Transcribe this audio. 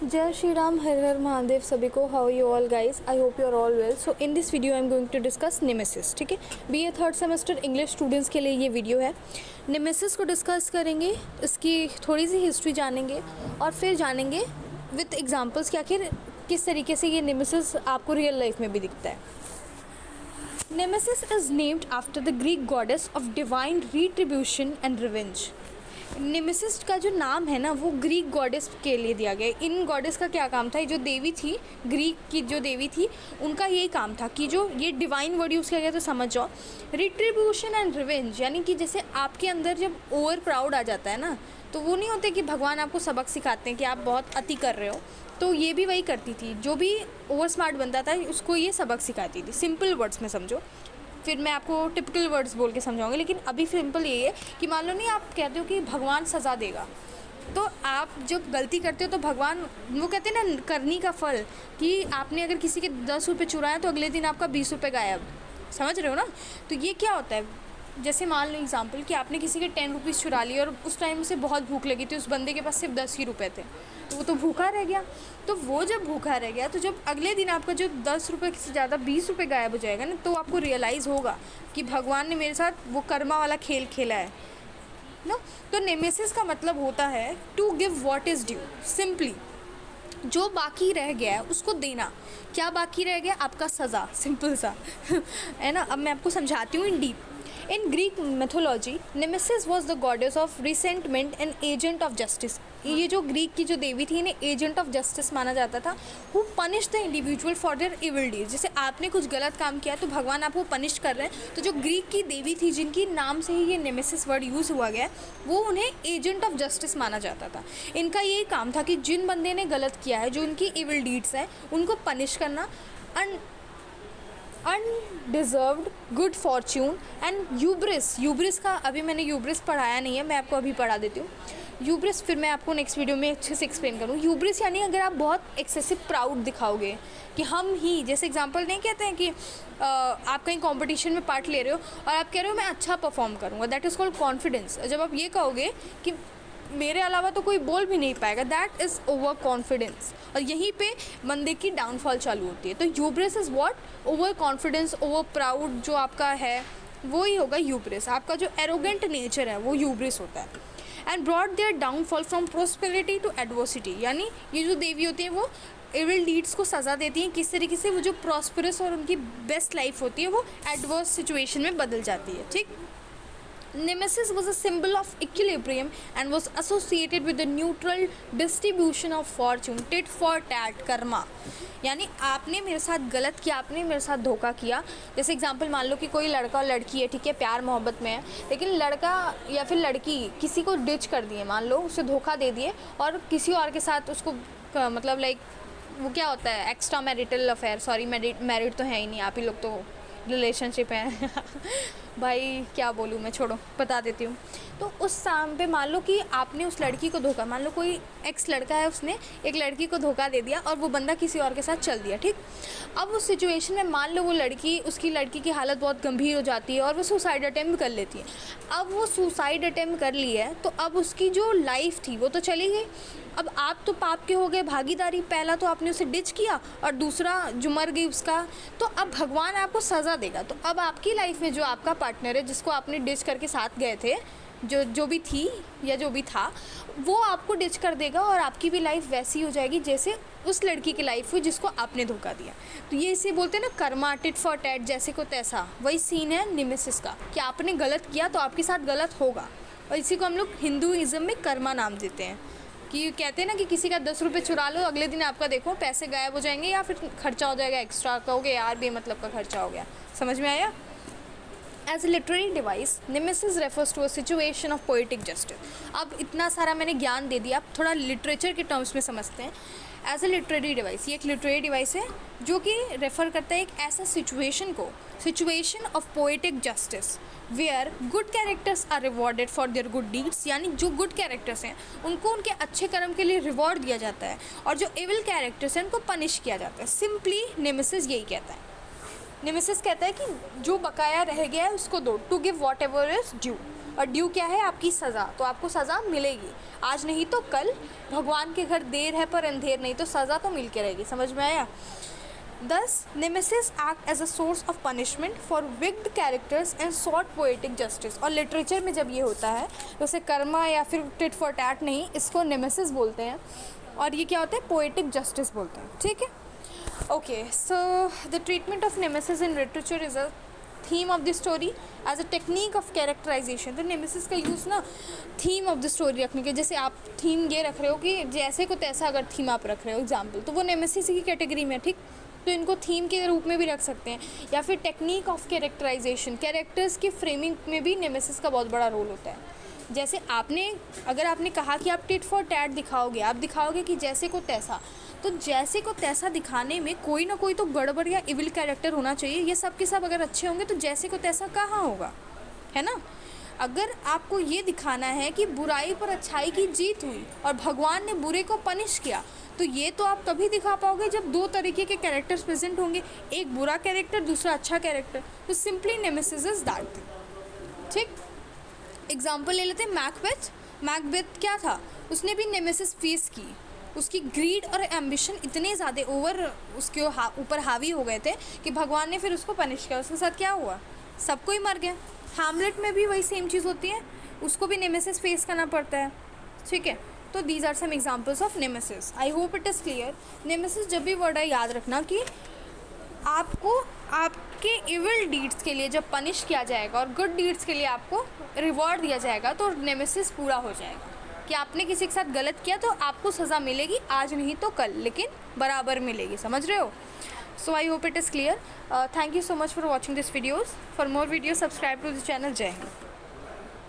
Jai Shri Ram, Har Har Mahadev सभी को. How are you all guys? I hope you are all well. So in this video I am going to discuss nemesis. ठीक है, BA third semester English students के लिए ये video है. Nemesis को discuss करेंगे, इसकी थोड़ी सी हिस्ट्री जानेंगे और फिर जानेंगे विथ एग्जांपल्स कि आखिर किस तरीके से ये नेमेसिस आपको रियल लाइफ में भी दिखता है. Nemesis is named after the Greek goddess of divine retribution and revenge. Nemesis का जो नाम है ना वो ग्रीक गॉडेस के लिए दिया गया. इन गॉडेस का क्या काम था, जो देवी थी, ग्रीक की जो देवी थी, उनका यही काम था कि जो ये डिवाइन वर्ड यूज़ किया गया तो समझ जाओ. रिट्रीब्यूशन एंड रिवेंज यानी कि जैसे आपके अंदर जब ओवर प्राउड आ जाता है ना, तो वो नहीं होते कि भगवान आपको सबक सिखाते हैं कि आप बहुत अति कर रहे हो. तो ये भी वही करती थी, जो भी ओवर स्मार्ट बनता था उसको ये सबक सिखाती थी. सिंपल वर्ड्स में समझो, फिर मैं आपको टिपिकल वर्ड्स बोल के समझाऊंगी. लेकिन अभी सिंपल ये है कि मान लो नहीं, आप कहते हो कि भगवान सज़ा देगा, तो आप जब गलती करते हो तो भगवान, वो कहते हैं ना करनी का फल, कि आपने अगर किसी के 10 रुपये चुराए तो अगले दिन आपका 20 रुपये गायब. समझ रहे हो ना. तो ये क्या होता है, जैसे मान लो एग्जांपल कि आपने किसी के 10 रुपीज़ चुरा लिए और उस टाइम से बहुत भूख लगी थी, उस बंदे के पास सिर्फ 10 ही रुपये थे, तो वो तो भूखा रह गया. तो वो जब भूखा रह गया, तो जब अगले दिन आपका जो 10 रुपये से ज़्यादा 20 रुपये गायब हो जाएगा ना, तो आपको रियलाइज़ होगा कि भगवान ने मेरे साथ वो कर्मा वाला खेल खेला है ना. तो नेमेसिस का मतलब होता है to give what is due. Simply जो बाकी रह गया है उसको देना. क्या बाकी रह गया? आपका सज़ा. सिंपल सा है ना. अब मैं आपको समझाती हूँ इन deep. In Greek mythology, Nemesis was the goddess of resentment and agent of justice. ये जो ग्रीक की जो देवी थी, इन्हें एजेंट ऑफ जस्टिस माना जाता था. Who punished the individual for their evil deeds. जैसे आपने कुछ गलत काम किया तो भगवान आपको पनिश कर रहे हैं. तो जो ग्रीक की देवी थी, जिनकी नाम से ही ये नेमेसिस वर्ड यूज़ हुआ गया, वो उन्हें एजेंट ऑफ जस्टिस माना जाता था. इनका यही काम था कि जिन बंदे ने गलत किया है, जो उनकी इविल डीड्स हैं, उनको पनिश करना. अनडिज़र्व्ड गुड फॉर्च्यून एंड यूब्रिस का अभी मैंने यूब्रिस पढ़ाया नहीं है, मैं आपको अभी पढ़ा देती हूँ यूब्रिस. फिर मैं आपको नेक्स्ट वीडियो में अच्छे से एक्सप्लेन करूँ. यूब्रिस यानी अगर आप बहुत एक्सेसिव प्राउड दिखाओगे कि हम ही, जैसे एग्जांपल नहीं कहते हैं कि आप कहीं कंपटीशन में पार्ट ले रहे हो और आप कह रहे हो मैं अच्छा परफॉर्म करूँगा, दैट इज़ कॉल्ड कॉन्फिडेंस. जब आप ये कहोगे कि मेरे अलावा तो कोई बोल भी नहीं पाएगा, दैट इज़ ओवर कॉन्फिडेंस. और यहीं पे बंदे की डाउनफॉल चालू होती है. तो hubris is what? Over confidence, over proud जो आपका है वो ही होगा यूब्रिस. आपका जो एरोगेंट नेचर है वो यूब्रिस होता है. And brought their downfall from prosperity to adversity. यानी ये जो देवी होती हैं वो एविल डीड्स को सज़ा देती हैं. किस तरीके से? वो जो प्रॉस्परस और उनकी बेस्ट लाइफ होती है वो एडवर्स सिचुएशन में बदल जाती है. ठीक. Nemesis was a symbol of equilibrium and was associated with the neutral distribution of fortune, tit for tat, karma. यानी आपने मेरे साथ गलत किया, आपने मेरे साथ धोखा किया. जैसे एग्जांपल मान लो कि कोई लड़का और लड़की है, ठीक है, प्यार मोहब्बत में है, लेकिन लड़का या फिर लड़की किसी को डिच कर दिए, मान लो उसे धोखा दे दिए और किसी और के साथ उसको मतलब लाइक वो क्या होता है, extra marital affair, sorry married तो है ही नहीं, आप ही लोग तो रिलेशनशिप है भाई क्या बोलूँ मैं, छोड़ो बता देती हूँ. तो उस शाम पे मान लो कि आपने उस लड़की को धोखा, मान लो कोई एक्स लड़का है, उसने एक लड़की को धोखा दे दिया और वो बंदा किसी और के साथ चल दिया. ठीक. अब उस सिचुएशन में मान लो वो लड़की, उसकी लड़की की हालत बहुत गंभीर हो जाती है और वो सुसाइड अटेम्प्ट कर लेती है. अब वो सुसाइड अटेम्प्ट कर ली है तो अब उसकी जो लाइफ थी वो तो चली गई. अब आप तो पाप के हो गए भागीदारी. पहला तो आपने उसे डिच किया और दूसरा जो मर गई उसका, तो अब भगवान आपको सज़ा देगा. तो अब आपकी लाइफ में जो आपका पार्टनर है, जिसको आपने डिच करके साथ गए थे, जो भी थी या जो भी था, वो आपको डिच कर देगा और आपकी भी लाइफ वैसी हो जाएगी जैसे उस लड़की की लाइफ हुई जिसको आपने धोखा दिया. तो ये इसे बोलते हैं ना कर्मा, टिट फॉर टैट, जैसे को तैसा. वही सीन है नेमेसिस का कि आपने गलत किया तो आपके साथ गलत होगा. और इसी को हम लोग हिंदुइज़्म में कर्मा नाम देते हैं. कि कहते हैं ना कि किसी का 10 रुपये चुरा लो, अगले दिन आपका देखो पैसे गायब हो जाएंगे या फिर खर्चा हो जाएगा एक्स्ट्रा. कहोगे यार बेमतलब का खर्चा हो गया. समझ में आया? As a literary device, nemesis refers to a situation of poetic justice. अब इतना सारा मैंने ज्ञान दे दिया, अब थोड़ा लिटरेचर के टर्म्स में समझते हैं. एज ए लिटरेरी डिवाइस, ये एक लिटरेरी डिवाइस है जो कि रेफ़र करता है एक ऐसा सिचुएशन को, situation of poetic justice, where good characters are rewarded for their good deeds. यानी जो गुड कैरेक्टर्स हैं उनको उनके अच्छे कर्म के लिए रिवॉर्ड दिया जाता है और जो एविल कैरेक्टर्स हैं उनको पनिश किया जाता है. सिंपली नेमेसिस यही कहता है. नेमेसिस कहता है कि जो बकाया रह गया है उसको दो, to give whatever is due. और ड्यू क्या है, आपकी सज़ा, तो आपको सज़ा मिलेगी, आज नहीं तो कल। भगवान के घर देर है पर अंधेर नहीं, तो सज़ा तो मिल के रहेगी। समझ में आया? Thus, nemesis act as a source of punishment for wicked characters and sought poetic justice। और लिटरेचर में जब ये होता है तो उसे कर्मा या फिर टिट फॉर टैट नहीं, इसको नेमेसिस बोलते हैं, और ये क्या होता है, पोएटिक जस्टिस बोलते हैं। ठीक है, okay. So the treatment of nemesis in literature is a theme of the story as a technique of characterization. तो नेमेसिस का यूज़ ना थीम ऑफ द स्टोरी रखने के, जैसे आप थीम ये रख रहे हो कि जैसे को तैसा, अगर थीम आप रख रहे हो एग्जाम्पल, तो वो नेमेसिस की कैटेगरी में, ठीक। तो इनको थीम के रूप में भी रख सकते हैं, या फिर टेक्निक ऑफ कैरेक्टराइजेशन, कैरेक्टर्स की फ्रेमिंग में भी नेमेसिस का बहुत बड़ा रोल होता है। जैसे अगर आपने कहा कि आप टिट फॉर टैट दिखाओगे, आप दिखाओगे कि जैसे को तैसा, तो जैसे को तैसा दिखाने में कोई ना कोई तो गड़बड़ या इविल कैरेक्टर होना चाहिए। ये सब के सब अगर अच्छे होंगे तो जैसे को तैसा कहाँ होगा, है ना। अगर आपको ये दिखाना है कि बुराई पर अच्छाई की जीत हुई और भगवान ने बुरे को पनिश किया, तो ये तो आप तभी दिखा पाओगे जब दो तरीके के कैरेक्टर्स प्रेजेंट होंगे, एक बुरा कैरेक्टर, दूसरा अच्छा कैरेक्टर। तो simply nemesis is that thing. ठीक, एग्जाम्पल ले लेते हैं मैकबेथ। मैकबेथ क्या था, उसने भी नेमेसिस फेस की। उसकी ग्रीड और एम्बिशन इतने ज़्यादा उसके ऊपर हावी हो गए थे कि भगवान ने फिर उसको पनिश किया। उसके साथ क्या हुआ, सबको ही मर गया। हैमलेट में भी वही सेम चीज़ होती है, उसको भी नेमेसिस फेस करना पड़ता है। ठीक है, तो these are some examples of nemesis. I hope it is clear. Nemesis जब भी वर्ड है याद रखना कि आपको आपके इविल डीड्स के लिए जब पनिश किया जाएगा और गुड डीड्स के लिए आपको रिवॉर्ड दिया जाएगा, तो नेमेसिस पूरा हो जाएगा। कि आपने किसी के साथ गलत किया तो आपको सज़ा मिलेगी, आज नहीं तो कल, लेकिन बराबर मिलेगी। समझ रहे हो? So I hope it is clear. Thank you so much for watching this videos. For more video subscribe to the channel. जय हिंद।